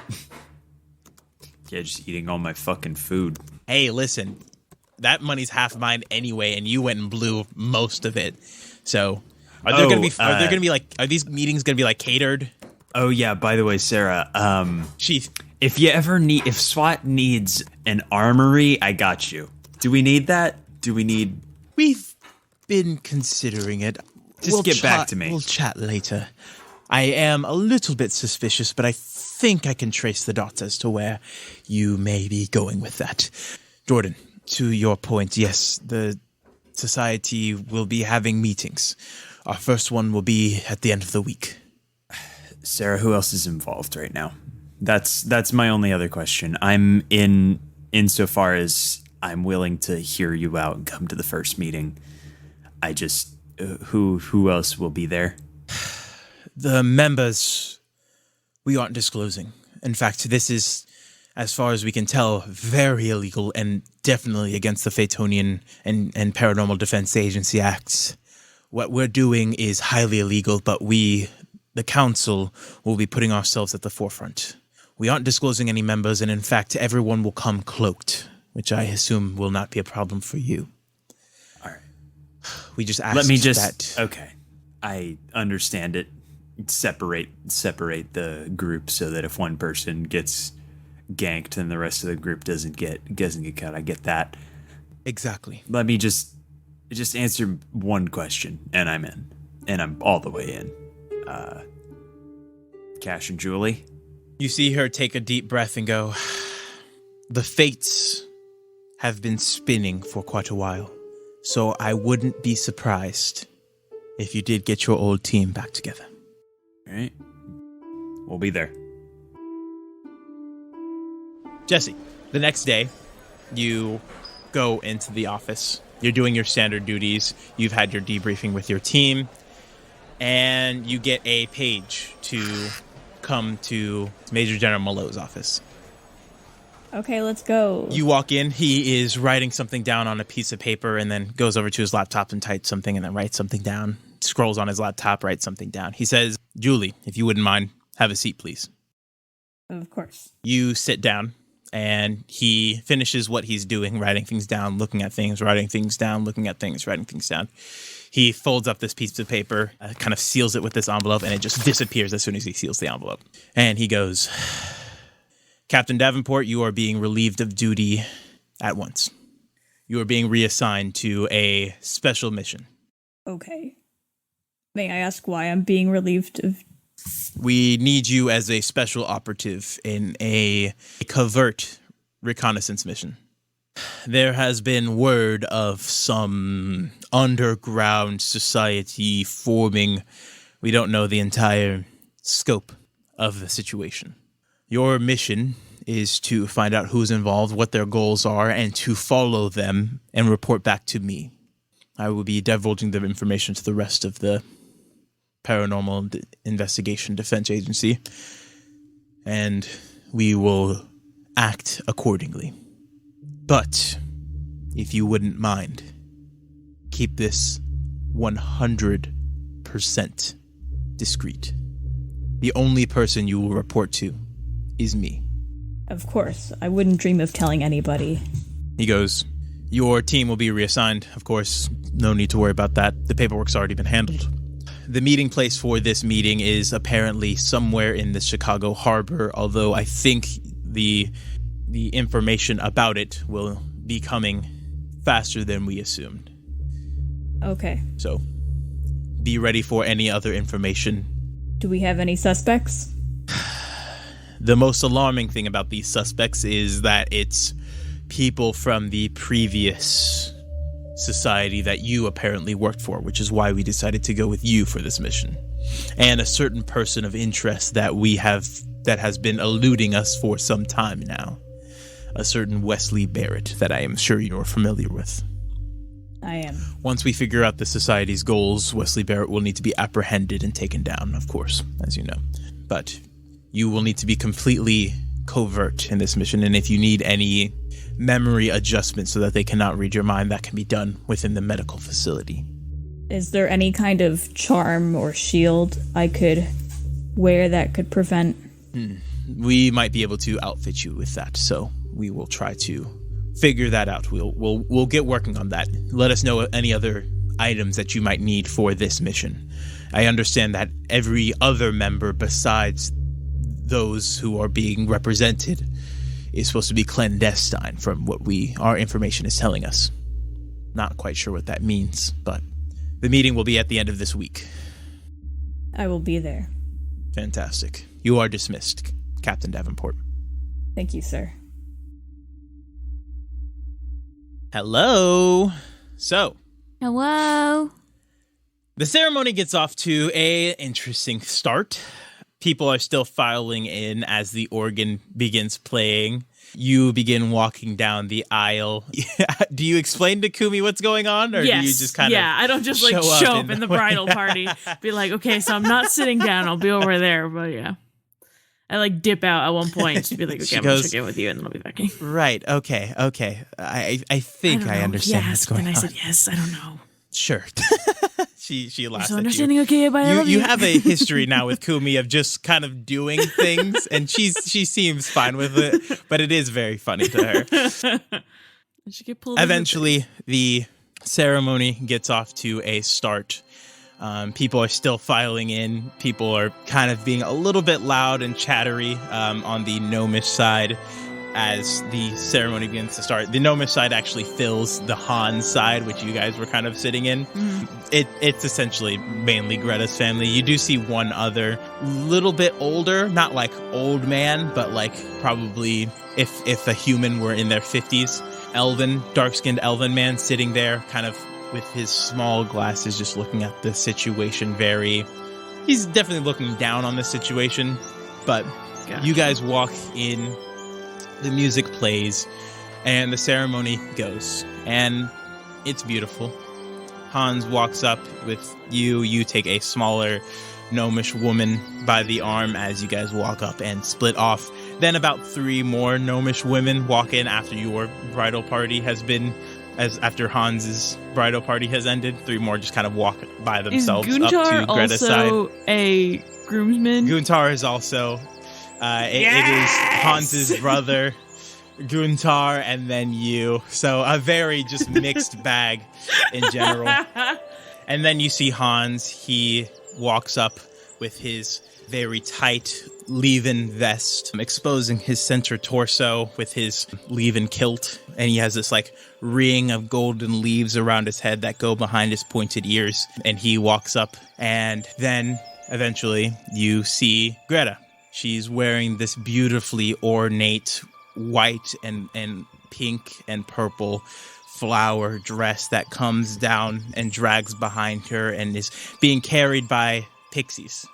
Yeah, just eating all my fucking food. Hey, listen, that money's half mine anyway, and you went and blew most of it. So, are there gonna be like, are these meetings gonna be like catered? Oh yeah, by the way, Sarah, Chief, if SWAT needs an armory, I got you. Do we need that? we've been considering it. Just get back to me. We'll chat later. I am a little bit suspicious, but I think I can trace the dots as to where you may be going with that. Jordan, to your point, yes, the society will be having meetings. Our first one will be at the end of the week. Sarah, who else is involved right now? That's my only other question. I'm insofar as I'm willing to hear you out and come to the first meeting. I just who else will be there? The members we aren't disclosing. In fact, this is, as far as we can tell, very illegal and definitely against the Phaetonian and Paranormal Defense Agency Acts. What we're doing is highly illegal, but we, the council, will be putting ourselves at the forefront. We aren't disclosing any members, and in fact, everyone will come cloaked, which I assume will not be a problem for you. All right. We just asked Okay. I understand it. Separate the group so that if one person gets ganked, then the rest of the group doesn't get cut. I get that. Exactly. Let me just Just answer one question, and I'm in. And I'm all the way in. Cash and Julie? You see her take a deep breath and go, the fates have been spinning for quite a while, so I wouldn't be surprised if you did get your old team back together. All right. We'll be there. Jesse, the next day, you go into the office. You're doing your standard duties. You've had your debriefing with your team, and you get a page to come to Major General Malot's office. Okay, let's go. You walk in. He is writing something down on a piece of paper and then goes over to his laptop and types something and then writes something down. Scrolls on his laptop, writes something down. He says, Julie, if you wouldn't mind, have a seat, please. Of course. You sit down, and he finishes what he's doing, writing things down, looking at things, writing things down, looking at things, writing things down. He folds up this piece of paper, kind of seals it with this envelope, and it just disappears as soon as he seals the envelope. And he goes, Captain Davenport, you are being relieved of duty at once. You are being reassigned to a special mission. Okay. May I ask why I'm being relieved of... We need you as a special operative in a covert reconnaissance mission. There has been word of some underground society forming. We don't know the entire scope of the situation. Your mission is to find out who's involved, what their goals are, and to follow them and report back to me. I will be divulging the information to the rest of the Paranormal Investigation Defense Agency, and we will act accordingly. But if you wouldn't mind, keep this 100% discreet. The only person you will report to is me. Of course. I wouldn't dream of telling anybody. He goes, your team will be reassigned. Of course, no need to worry about that. The paperwork's already been handled. The meeting place for this meeting is apparently somewhere in the Chicago harbor, although I think the information about it will be coming faster than we assumed. Okay. So, be ready for any other information. Do we have any suspects? The most alarming thing about these suspects is that it's people from the previous society that you apparently worked for, which is why we decided to go with you for this mission. And a certain person of interest that has been eluding us for some time now. A certain Wesley Barrett that I am sure you are familiar with. I am. Once we figure out the society's goals, Wesley Barrett will need to be apprehended and taken down, of course, as you know. But you will need to be completely covert in this mission, and if you need any memory adjustment so that they cannot read your mind, that can be done within the medical facility. Is there any kind of charm or shield I could wear that could prevent? We might be able to outfit you with that, so we will try to figure that out. We'll get working on that. Let us know any other items that you might need for this mission. I understand that every other member besides those who are being represented is supposed to be clandestine from what our information is telling us. Not quite sure what that means, but the meeting will be at the end of this week. I will be there. Fantastic. You are dismissed, Captain Davenport. Thank you, sir. Hello. So, Hello. the ceremony gets off to an interesting start. People are still filing in as the organ begins playing. You begin walking down the aisle. Do you explain to Kumi what's going on? Or Yes. do you just kind of I don't just like show up in the bridal party. Be like, okay, so I'm not sitting down. I'll be over there. But yeah. I like dip out at one point. Just be like, okay, I'm going to check in with you and then I'll be back in. Right. Okay. I think I understand what's going on. And I said, yes, I don't know. Sure. She laughs So at understanding, you. okay, but I love You you. have a history now with Kumi of just kind of doing things, and she seems fine with it, but it is very funny to her. She get pulled Eventually, the ceremony gets off to a start. People are still filing in. People are kind of being a little bit loud and chattery on the gnomish side. as the ceremony begins to start. The gnomish side actually fills the Hans side, which you guys were kind of sitting in. It's essentially mainly Greta's family. You do see one other little bit older, not like old man, but like probably if a human were in their 50s, dark-skinned elven man sitting there kind of with his small glasses just looking at the situation he's definitely looking down on the situation, but Gotcha. You guys walk in, the music plays, and the ceremony goes, and it's beautiful. Hans walks up with you. You take a smaller gnomish woman by the arm as you guys walk up and split off. Then about 3 more gnomish women walk in after your bridal party after Hans's bridal party has ended. 3 more just kind of walk by themselves Is up Guntar to Greta's side. also a groomsman? Guntar is also it is Hans's brother, Guntar, and then you. So a very just mixed bag in general. And then you see Hans. He walks up with his very tight leaven vest, exposing his center torso with his leaven kilt. And he has this like ring of golden leaves around his head that go behind his pointed ears. And he walks up, and then eventually you see Greta. She's wearing this beautifully ornate white and pink and purple flower dress that comes down and drags behind her and is being carried by pixies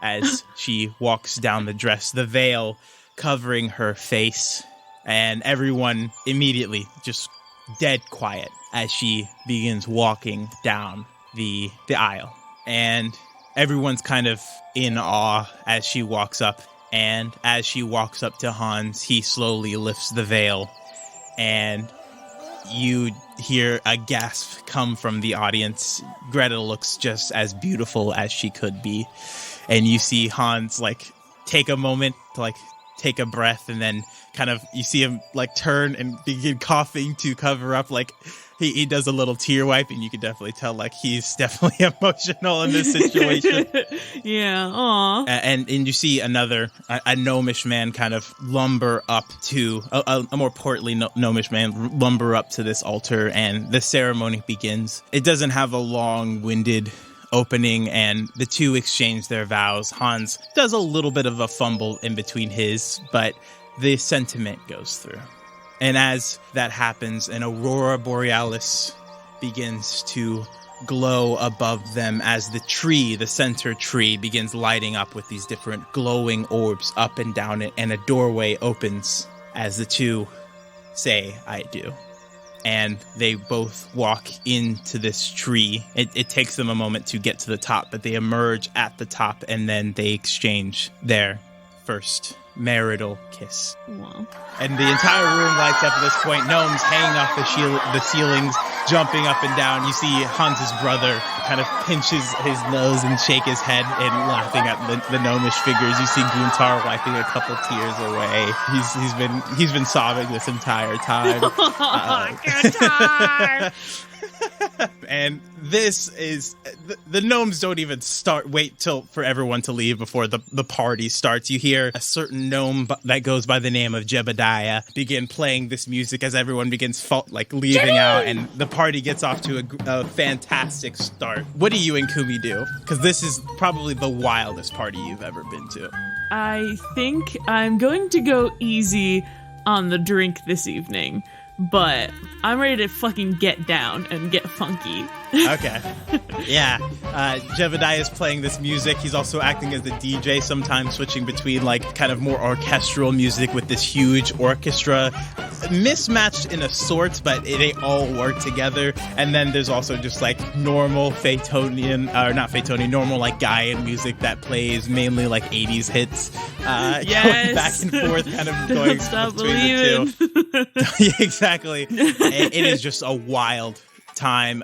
as she walks down the dress, the veil covering her face, and everyone immediately just dead quiet as she begins walking down the aisle. And everyone's kind of in awe as she walks up. And as she walks up to Hans, he slowly lifts the veil. And you hear a gasp come from the audience. Greta looks just as beautiful as she could be. And you see Hans, like, take a moment to, like, take a breath. And then kind of, you see him, like, turn and begin coughing to cover up, like, he does a little tear wipe, and you can definitely tell, like, he's definitely emotional in this situation. Yeah, aw. And you see a gnomish man kind of lumber up to, a more portly gnomish man lumber up to this altar, and the ceremony begins. It doesn't have a long-winded opening, and the two exchange their vows. Hans does a little bit of a fumble in between his, but the sentiment goes through. And as that happens, an aurora borealis begins to glow above them as the center tree, begins lighting up with these different glowing orbs up and down it, and a doorway opens as the two say, "I do." And they both walk into this tree. It takes them a moment to get to the top, but they emerge at the top, and then they exchange their first marital kiss. Wow. And the entire room lights up at this point. Gnomes hanging off the ceilings, jumping up and down. You see Hans's brother kind of pinches his nose and shake his head and laughing at the gnomish figures. You see Guntar wiping a couple tears away. He's been sobbing this entire time. Guntar! And this is the gnomes don't even wait for everyone to leave before the party starts. You hear a certain gnome that goes by the name of Jebediah begin playing this music as everyone begins leaving out, and the party gets off to a fantastic start. What do you and Kumi do? Because this is probably the wildest party you've ever been to. I think I'm going to go easy on the drink this evening, but I'm ready to fucking get down and get funky. Okay. Yeah. Jebediah is playing this music. He's also acting as the DJ, sometimes switching between like kind of more orchestral music with this huge orchestra. Mismatched in a sort, but they all work together. And then there's also just like normal normal like Gaian music that plays mainly like 80s hits. Going back and forth, kind of going Stop between believing. the two. Yeah, exactly. It is just a wild time.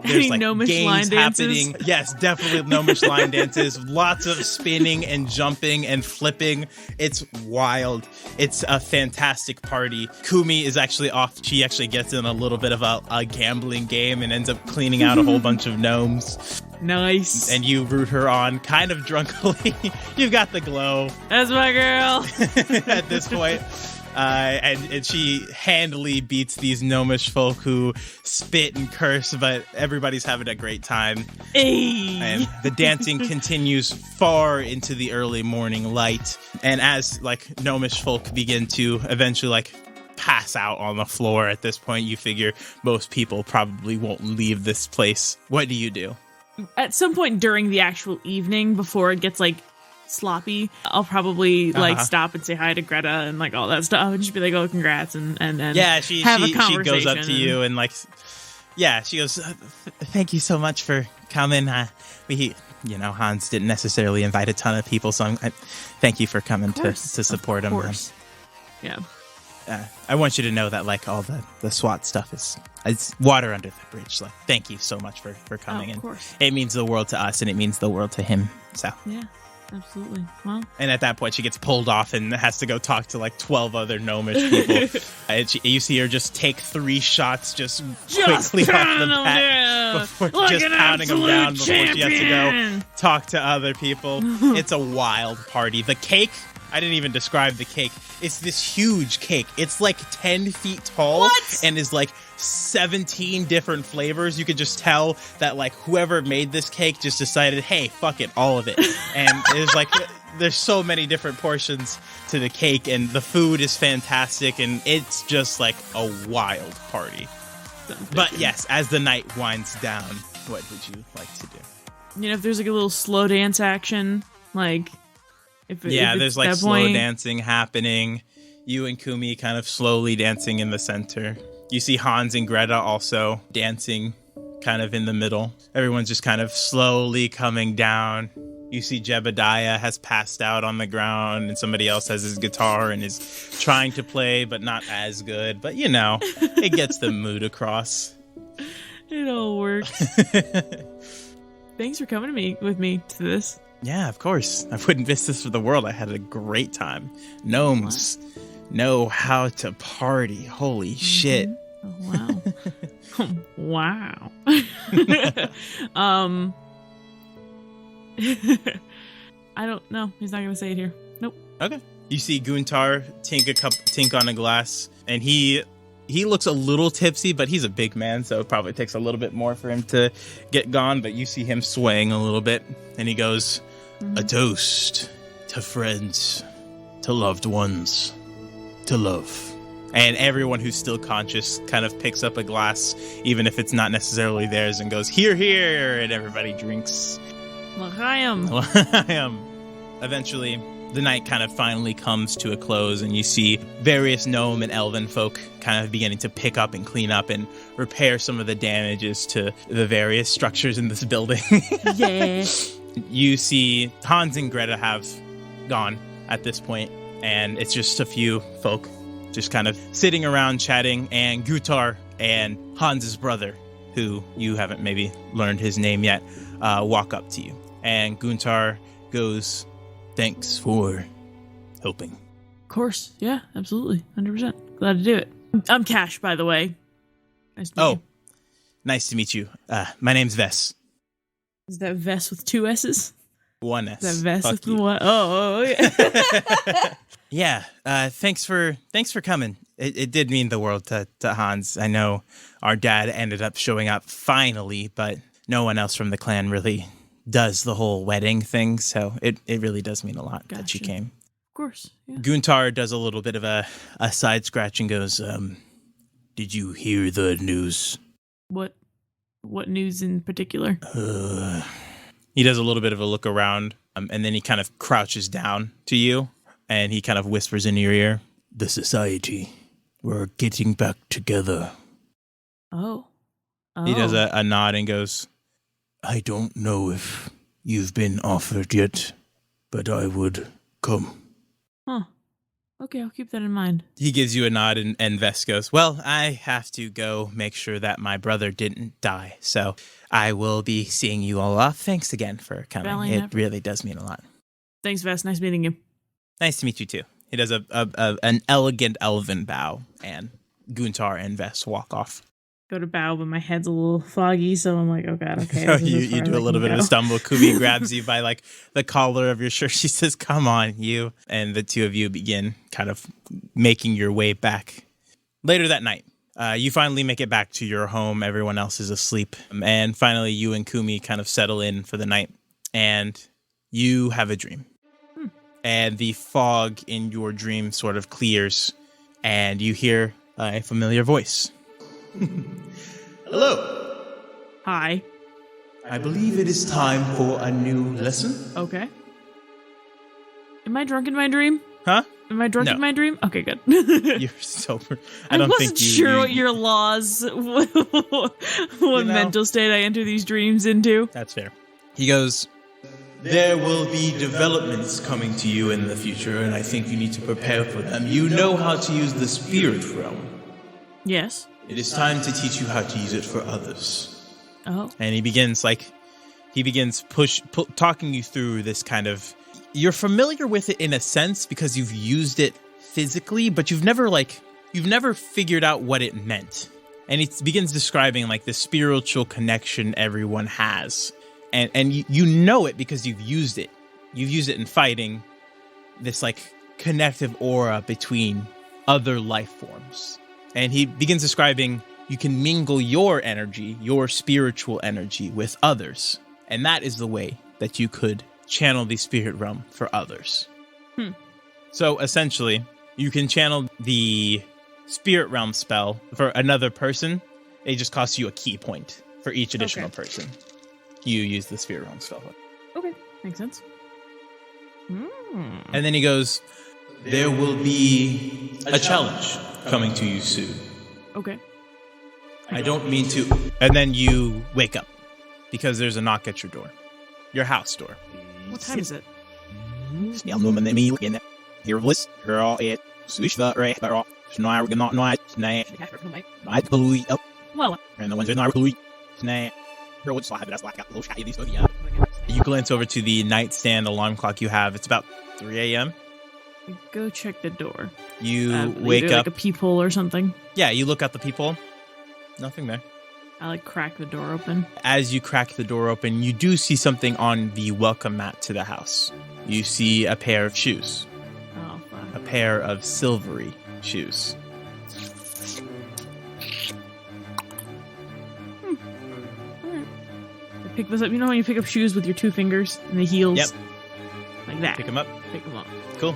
There's like gnomish games line dances? happening. Yes, definitely gnomish line dances. Lots of spinning and jumping and flipping. It's wild. It's a fantastic party. Kumi is actually off. She actually gets in a little bit of a gambling game and ends up cleaning out a whole bunch of gnomes. Nice. And you root her on kind of drunkenly. You've got the glow That's my girl. at this point. And she handily beats these gnomish folk who spit and curse, but everybody's having a great time. Hey. And the dancing continues far into the early morning light. And as like gnomish folk begin to eventually like pass out on the floor at this point, you figure most people probably won't leave this place. What do you do? At some point during the actual evening, before it gets like sloppy, I'll probably like stop and say hi to Greta and like all that stuff and just be like, oh, congrats, and yeah, she have a conversation. She goes up to you and like, yeah, she goes, thank you so much for coming. Hans didn't necessarily invite a ton of people, so thank you for coming to support him. Of course. Yeah. I want you to know that like all the SWAT stuff it's water under the bridge. Like, thank you so much for coming. Of course. It means the world to us and it means the world to him. So yeah, absolutely. Well, and at that point she gets pulled off and has to go talk to like 12 other gnomish people. You see her just take 3 shots just quickly off the bat before just pounding them down before she has to go talk to other people. It's a wild party. The cake, I didn't even describe the cake. It's this huge cake. It's like 10 feet tall and is like 17 different flavors. You could just tell that like whoever made this cake just decided, hey, fuck it, all of it. And it's like there's so many different portions to the cake, and the food is fantastic, and it's just like a wild party. But yes, as the night winds down, what would you like to do? You know, if there's like a little slow dance action, like if there's like slow dancing happening. You and Kumi kind of slowly dancing in the center. You see Hans and Greta also dancing kind of in the middle. Everyone's just kind of slowly coming down. You see Jebediah has passed out on the ground, and somebody else has his guitar and is trying to play, but not as good. But, you know, it gets the mood across. It all works. Thanks for coming with me to this. Yeah, of course. I wouldn't miss this for the world. I had a great time. Gnomes know how to party. Holy shit. Oh, wow. Wow. I don't know. He's not gonna say it here. Nope. Okay. You see Guntar tink on a glass, and he looks a little tipsy, but he's a big man, so it probably takes a little bit more for him to get gone. But you see him swaying a little bit, and he goes, a toast to friends, to loved ones, to love. And everyone who's still conscious kind of picks up a glass, even if it's not necessarily theirs, and goes, here, here, and everybody drinks. L'chaim. L'chaim. Eventually, the night kind of finally comes to a close, and you see various gnome and elven folk kind of beginning to pick up and clean up and repair some of the damages to the various structures in this building. Yeah. You see Hans and Greta have gone at this point, and it's just a few folk just kind of sitting around chatting, and Gutar and Hans's brother, who you haven't maybe learned his name yet, walk up to you. And Guntar goes, thanks for helping. Of course. Yeah, absolutely. 100%. Glad to do it. I'm Cash, by the way. Nice to meet you. Nice to meet you. My name's Vess. Is that Vess with 2 S's? 1 S. Is that Vess with you. 1? Oh, yeah. Yeah. Thanks for coming. It did mean the world to Hans. I know our dad ended up showing up finally, but no one else from the clan really does the whole wedding thing, so it really does mean a lot that you came. Of course. Yeah. Guntar does a little bit of a side scratch and goes, did you hear the news? What news in particular? He does a little bit of a look around, and then he kind of crouches down to you, and he kind of whispers in your ear, the society, we're getting back together. Oh. He does a nod and goes, I don't know if you've been offered yet, but I would come. Huh. Okay, I'll keep that in mind. He gives you a nod, and Vess goes, well, I have to go make sure that my brother didn't die, so I will be seeing you all off. Thanks again for coming. It really does mean a lot. Thanks, Vess. Nice meeting you. Nice to meet you, too. He does an elegant elven bow, and Guntar and Vess walk off. go to bow, but my head's a little foggy, so I'm like, oh god, okay. So this is as you far do as a I little can bit of a go. stumble. Kumi grabs you by like the collar of your shirt. She says, "Come on, you." And the two of you begin kind of making your way back. Later that night, you finally make it back to your home. Everyone else is asleep. And finally, you and Kumi kind of settle in for the night. And you have a dream. And the fog in your dream sort of clears. And you hear a familiar voice. Hello. Hi. I believe it is time for a new lesson. Okay. Am I drunk in my dream? Huh? Am I drunk No. in my dream? Okay, good. You're sober. I don't wasn't think you. sure what your laws, what mental state I enter these dreams into. That's fair. He goes, there will be developments coming to you in the future, and I think you need to prepare for them. You know how to use the spirit realm. Yes. It is time to teach you how to use it for others. Oh. And he begins talking you through this kind of, you're familiar with it in a sense because you've used it physically, but you've never figured out what it meant. And he begins describing like the spiritual connection everyone has. And you know it because you've used it. You've used it in fighting, this like connective aura between other life forms. And he begins describing you can mingle your energy, your spiritual energy with others. And that is the way that you could channel the spirit realm for others. So essentially, you can channel the spirit realm spell for another person. It just costs you a key point for each additional person you use the spirit realm spell. Okay, makes sense. And then he goes, there will be a challenge coming to you soon. Okay. I don't mean to. And then you wake up because there's a knock at your door. Your house door. What time is it? Well, You glance over to the nightstand alarm clock you have. It's about 3 a.m. go check the door. You Do wake up. like a peephole or something. Yeah, you look out the peephole. Nothing there. I like crack the door open. As you crack the door open, you do see something on the welcome mat to the house. You see a pair of shoes. Oh, fun. A pair of silvery shoes. I pick this up. You know when you pick up shoes with your two fingers and the heels? Yep. Like that. Pick them up. Pick them up. Cool.